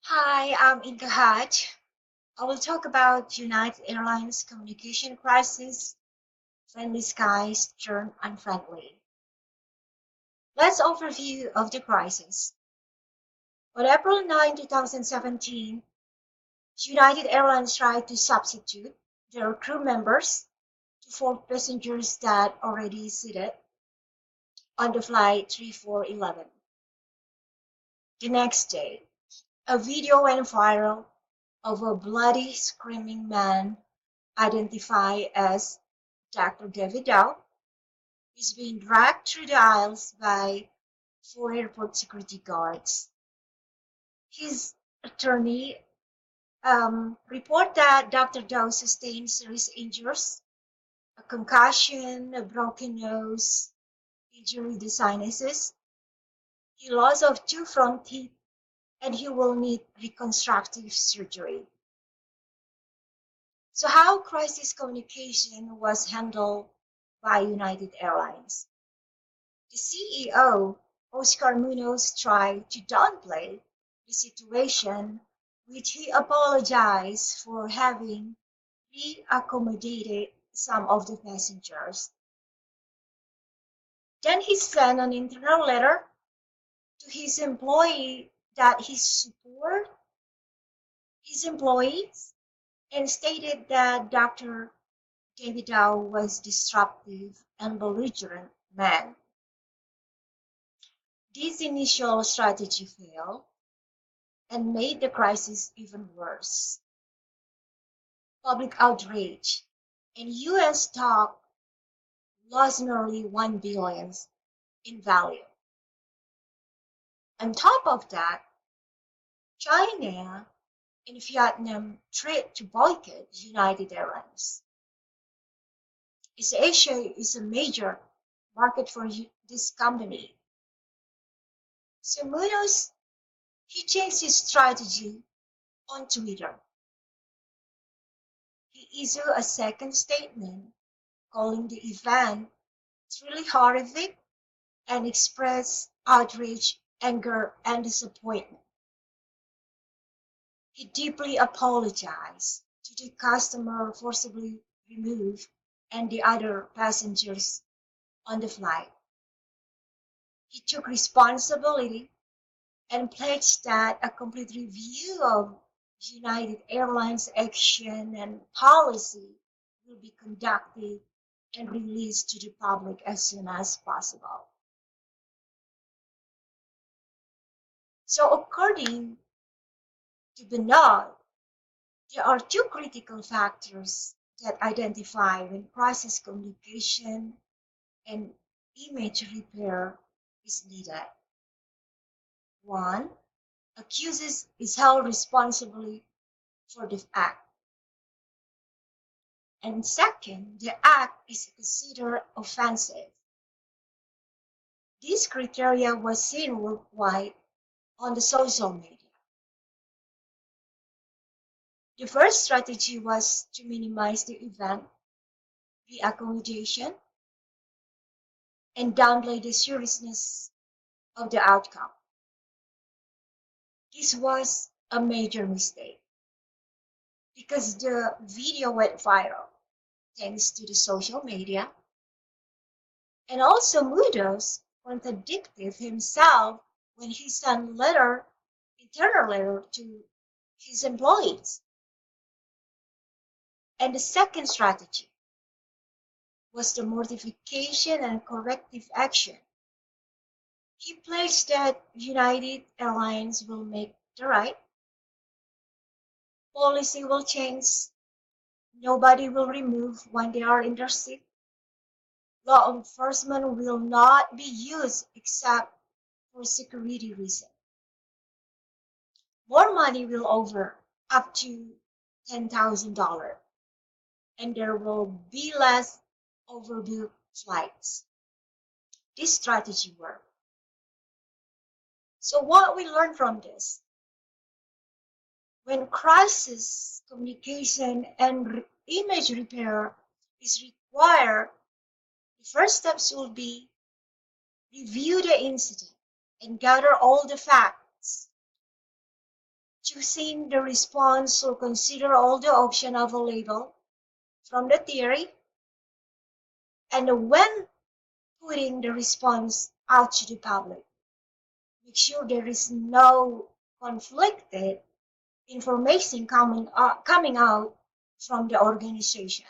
Hi, I'm Inka Haj. I will talk about United Airlines communication crisis, friendly skies turn unfriendly. Let's overview of the crisis. On April 9, 2017, United Airlines tried to substitute their crew members to four passengers that already seated on the flight 3411. The next day, a video went viral of a bloody, screaming man identified as Dr. David Dow is being dragged through the aisles by four airport security guards. His attorney reported that Dr. Dow sustained serious injuries, a concussion, a broken nose, injury to sinuses, he loss of two front teeth, and he will need reconstructive surgery. So how crisis communication was handled by United Airlines? The CEO, Oscar Munoz, tried to downplay the situation, which he apologized for having re-accommodated some of the passengers. Then he sent an internal letter to his employee that he support his employees and stated that Dr. David Dow was disruptive and belligerent man. This initial strategy failed and made the crisis even worse. Public outrage and U.S. stock lost nearly $1 billion in value. On top of that, China and Vietnam threatened to boycott United Airlines. East Asia is a major market for this company. So Munoz, he changed his strategy on Twitter. He issued a second statement calling the event truly horrific and expressed outrage, anger, and disappointment. He deeply apologized to the customer forcibly removed and the other passengers on the flight. He took responsibility and pledged that a complete review of United Airlines' action and policy will be conducted and released to the public as soon as possible. So according to Bernard, there are two critical factors that identify when crisis communication and image repair is needed. One, accused is held responsible for the act. And second, the act is considered offensive. This criteria was seen worldwide on the social media. The first strategy was to minimize the event, the accommodation, and downplay the seriousness of the outcome. This was a major mistake because the video went viral thanks to the social media, and also Munoz contradicted himself when he sent internal letter to his employees. And the second strategy was the mortification and corrective action. He pledged that United Airlines will make the right, policy will change, nobody will remove when they are in their seat, law enforcement will not be used except for security reasons. More money will over up to $10,000 and there will be less overbooked flights. This strategy worked. So what we learn from this? When crisis communication and image repair is required, the first steps will be review the incident and gather all the facts. choosing the response or consider all the options available from the theory, and when putting the response out to the public, make sure there is no conflicted information coming out from the organization.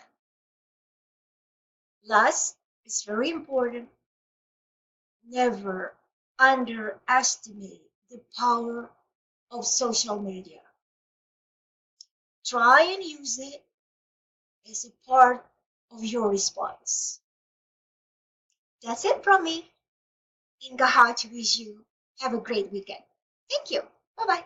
Last, it's very important, never underestimate the power of social media. Try and use it as a part of your response. That's it from me. Inga, how to wish you have a great weekend. Thank you. Bye bye.